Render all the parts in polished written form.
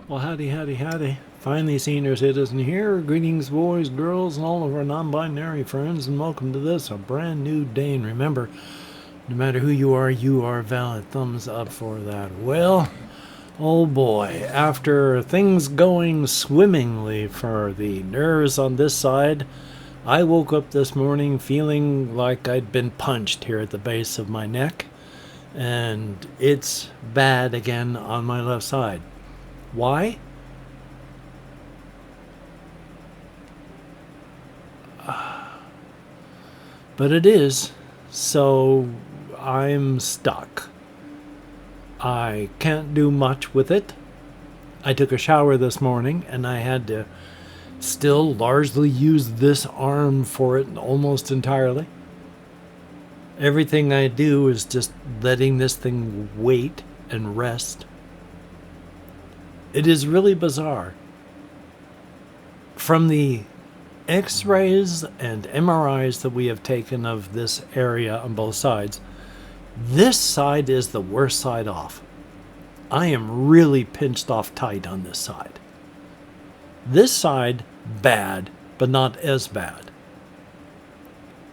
Well, howdy, howdy, howdy. Finally, senior citizen here. Greetings, boys, girls, and all of our non-binary friends, and welcome to this, a brand new day. And remember, no matter who you are valid. Thumbs up for that. Well, oh boy, after things going swimmingly for the nerves on this side, I woke up this morning feeling like I'd been punched here at the base of my neck, and it's bad again on my left side. Why? But it is, so I'm stuck. I can't do much with it. I took a shower this morning and I had to still largely use this arm for it almost entirely. Everything I do is just letting this thing wait and rest. It is really bizarre. From the X-rays and MRIs that we have taken of this area on both sides, this side is the worst side off. I am really pinched off tight on this side. This side, bad, but not as bad.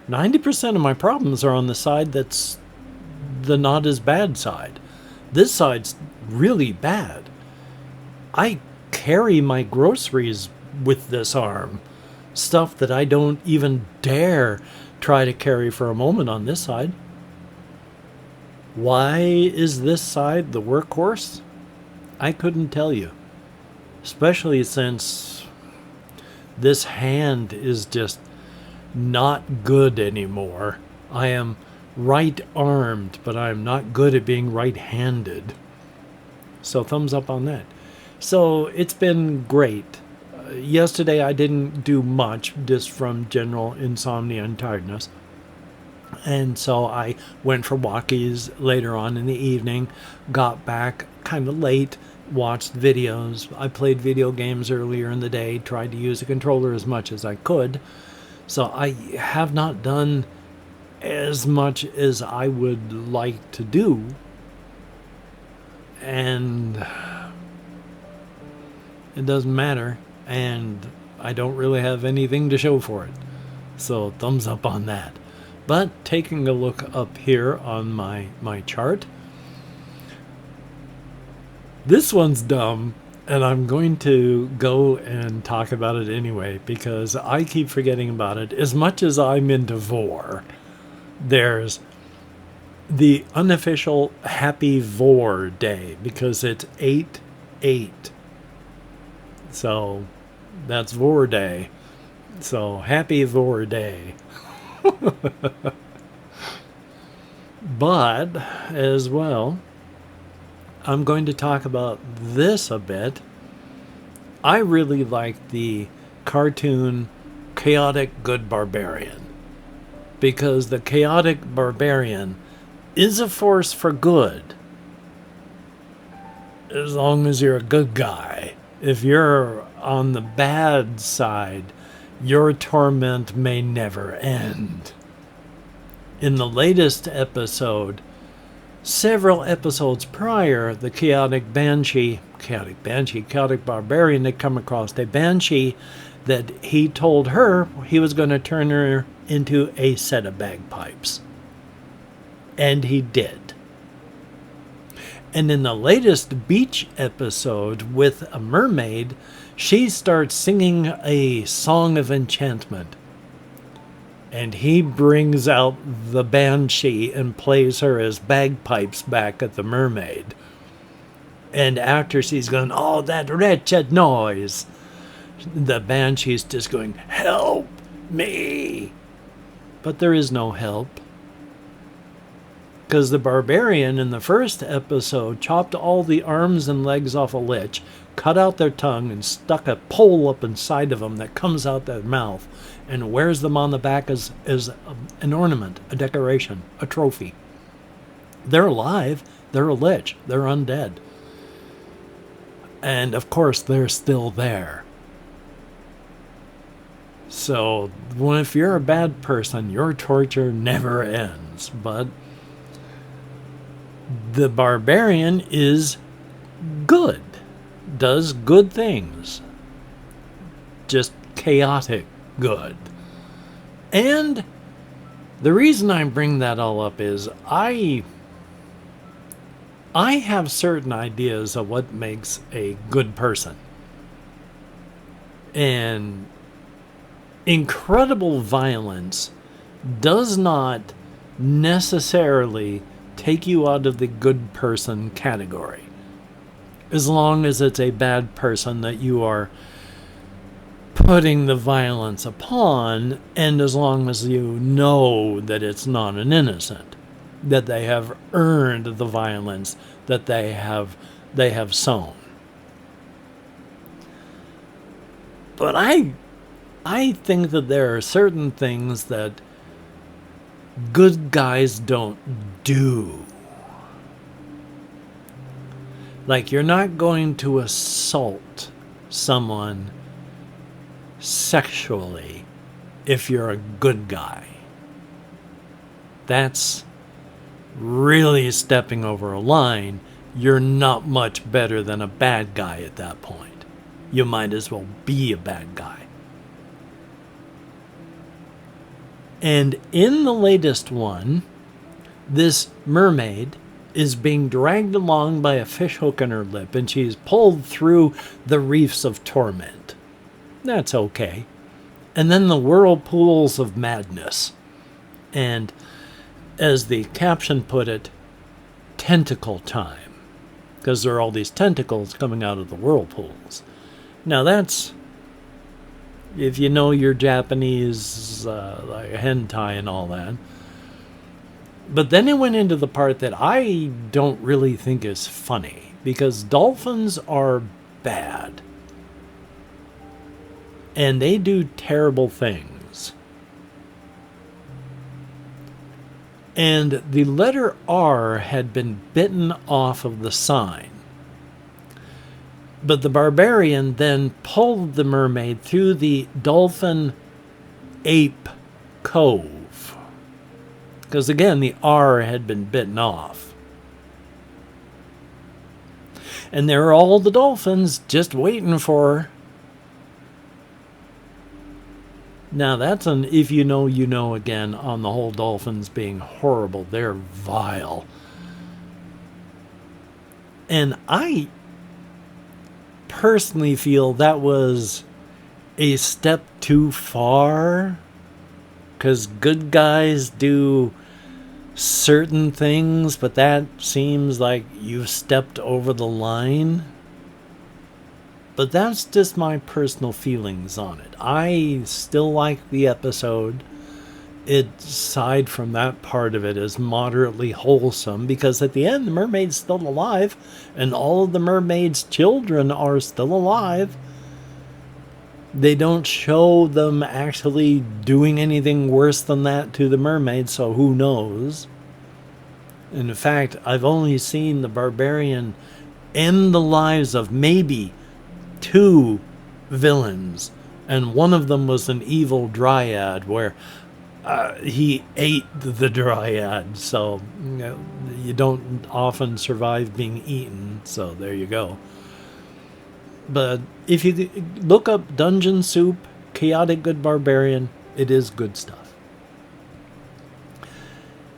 90% of my problems are on the side that's the not as bad side. This side's really bad. I carry my groceries with this arm. Stuff that I don't even dare try to carry for a moment on this side. Why is this side the workhorse? I couldn't tell you. Especially since this hand is just not good anymore. I am right-armed, but I'm not good at being right-handed. So thumbs up on that. So it's been great. Yesterday I didn't do much, just from general insomnia and tiredness. And so I went for walkies later on in the evening, got back kind of late, watched videos. I played video games earlier in the day, tried to use a controller as much as I could. So I have not done as much as I would like to do. And it doesn't matter. And I don't really have anything to show for it. So thumbs up on that. But taking a look up here on my chart, this one's dumb, and I'm going to go and talk about it anyway because I keep forgetting about it. As much as I'm into vor, there's the unofficial Happy Vor Day because it's 8/8. So that's Vor Day. So happy Vor Day. But as well, I'm going to talk about this a bit. I really like the cartoon Chaotic Good Barbarian because the Chaotic Barbarian is a force for good as long as you're a good guy. If you're on the bad side, your torment may never end. In the latest episode, several episodes prior, the Chaotic Barbarian had come across a Banshee that he told her he was going to turn her into a set of bagpipes. And he did. And in the latest beach episode with a mermaid, she starts singing a song of enchantment. And he brings out the Banshee and plays her as bagpipes back at the mermaid. And after she's going, oh, that wretched noise, the Banshee's just going, help me. But there is no help. Because the barbarian in the first episode chopped all the arms and legs off a lich, cut out their tongue, and stuck a pole up inside of them that comes out their mouth and wears them on the back as an ornament, a decoration, a trophy. They're alive. They're a lich. They're undead. And, of course, they're still there. So, if you're a bad person, your torture never ends. But the barbarian is good. does good things, just chaotic good. And the reason I bring that all up is I have certain ideas of what makes a good person. And incredible violence does not necessarily take you out of the good person category, as long as it's a bad person that you are putting the violence upon, and as long as you know that it's not an innocent, that they have earned the violence that they have sown. But I think that there are certain things that good guys don't do. Like, you're not going to assault someone sexually if you're a good guy. That's really stepping over a line. You're not much better than a bad guy at that point. You might as well be a bad guy. And in the latest one, this mermaid is being dragged along by a fishhook in her lip, and she's pulled through the reefs of torment. That's okay. And then the whirlpools of madness. And as the caption put it, tentacle time. Because there are all these tentacles coming out of the whirlpools. Now that's, if you know your Japanese like hentai and all that. But then it went into the part that I don't really think is funny, because dolphins are bad. And they do terrible things. And the letter R had been bitten off of the sign. But the barbarian then pulled the mermaid through the dolphin ape cove. Because again, the R had been bitten off. And there are all the dolphins just waiting for her. Now that's an if you know, you know again on the whole dolphins being horrible. They're vile. And I personally feel that was a step too far, because good guys do certain things, but that seems like you've stepped over the line. But that's just my personal feelings on it. I still like the episode. It, aside from that part of it, is moderately wholesome, because at the end the mermaid's still alive, and all of the mermaid's children are still alive. They don't show them actually doing anything worse than that to the mermaid, so who knows? In fact, I've only seen the barbarian end the lives of maybe 2 villains, and one of them was an evil dryad where he ate the dryad, so you don't often survive being eaten, so there you go. But if you look up Dungeon Soup, Chaotic Good Barbarian, it is good stuff.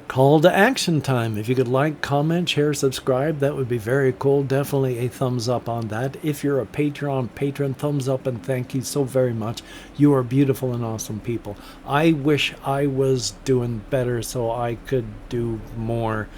Call to action time. If you could like, comment, share, subscribe, that would be very cool. Definitely a thumbs up on that. If you're a Patreon patron, thumbs up and thank you so very much. You are beautiful and awesome people. I wish I was doing better so I could do more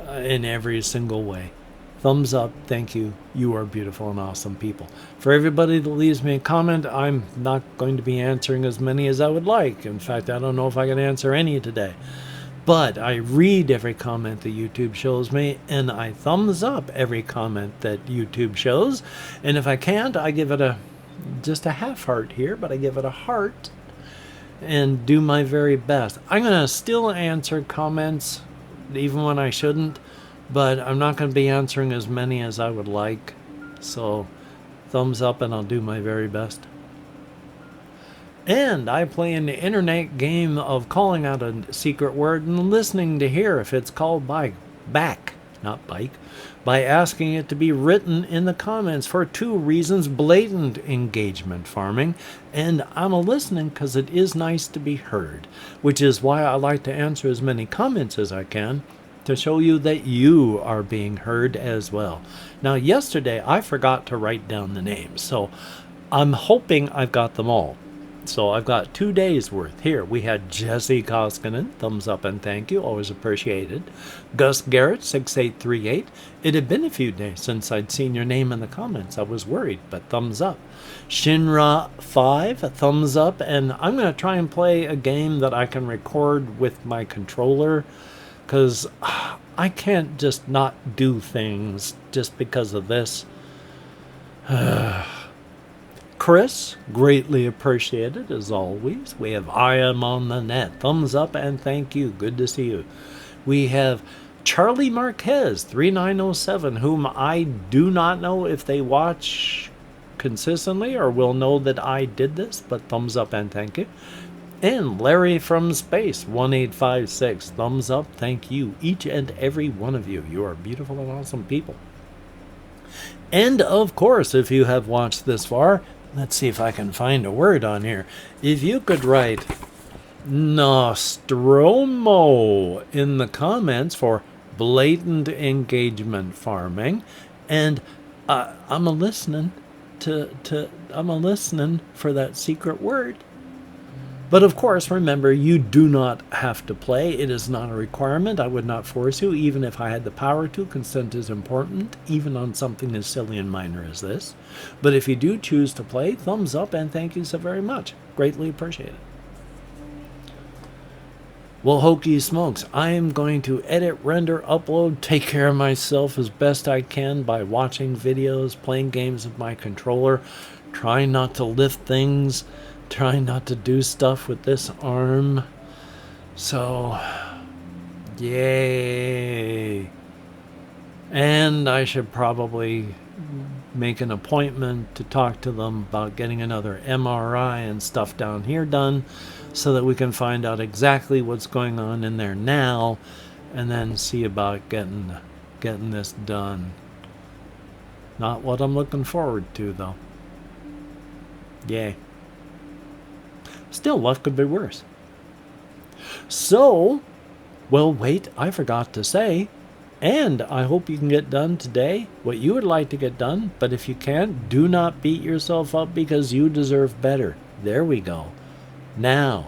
in every single way. Thumbs up, thank you. You are beautiful and awesome people. For everybody that leaves me a comment, I'm not going to be answering as many as I would like. In fact, I don't know if I can answer any today. But I read every comment that YouTube shows me, and I thumbs up every comment that YouTube shows. And if I can't, I give it just a half heart here, but I give it a heart and do my very best. I'm going to still answer comments, even when I shouldn't, but I'm not going to be answering as many as I would like. So thumbs up, and I'll do my very best. And I play an internet game of calling out a secret word and listening to hear if it's called back. not bike, by asking it to be written in the comments for 2 reasons: blatant engagement farming, and I'm listening because it is nice to be heard, which is why I like to answer as many comments as I can to show you that you are being heard as well. Now, yesterday I forgot to write down the names, so I'm hoping I've got them all. So I've got 2 days worth. Here we had Jesse Koskinen, thumbs up and thank you, always appreciated. Gus Garrett, 6838. It had been a few days since I'd seen your name in the comments. I was worried, but thumbs up. Shinra 5, thumbs up, and I'm going to try and play a game that I can record with my controller, because I can't just not do things just because of this. Chris, greatly appreciated as always. We have I Am on the Net, thumbs up and thank you. Good to see you. We have Charlie Marquez, 3907, whom I do not know if they watch consistently or will know that I did this, but thumbs up and thank you. And Larry from Space, 1856, thumbs up, thank you, each and every one of you. You are beautiful and awesome people. And of course, if you have watched this far, let's see if I can find a word on here. If you could write Nostromo in the comments for blatant engagement farming, and I'm listening I'm listening for that secret word. But of course, remember, you do not have to play. It is not a requirement. I would not force you, even if I had the power to. Consent is important, even on something as silly and minor as this. But if you do choose to play, thumbs up and thank you so very much. Greatly appreciated. Well, hokey smokes, I am going to edit, render, upload, take care of myself as best I can by watching videos, playing games with my controller, trying not to lift things, trying not to do stuff with this arm. So, yay. And I should probably make an appointment to talk to them about getting another MRI and stuff down here done so that we can find out exactly what's going on in there now, and then see about getting this done. Not what I'm looking forward to, though. Yay. Still, life could be worse. So, well, wait, I forgot to say, and I hope you can get done today what you would like to get done, but if you can't, do not beat yourself up because you deserve better. There we go. Now,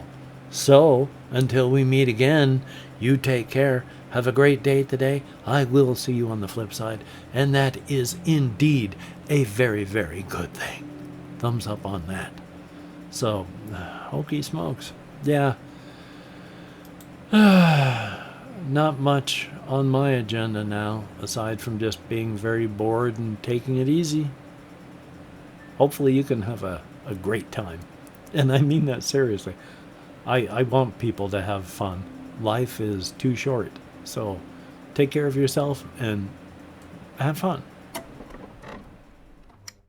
so, until we meet again, you take care. Have a great day today. I will see you on the flip side, and that is indeed a very, very good thing. Thumbs up on that. So, hokey smokes. Yeah. Not much on my agenda now, aside from just being very bored and taking it easy. Hopefully you can have a great time. And I mean that seriously. I want people to have fun. Life is too short. So take care of yourself and have fun.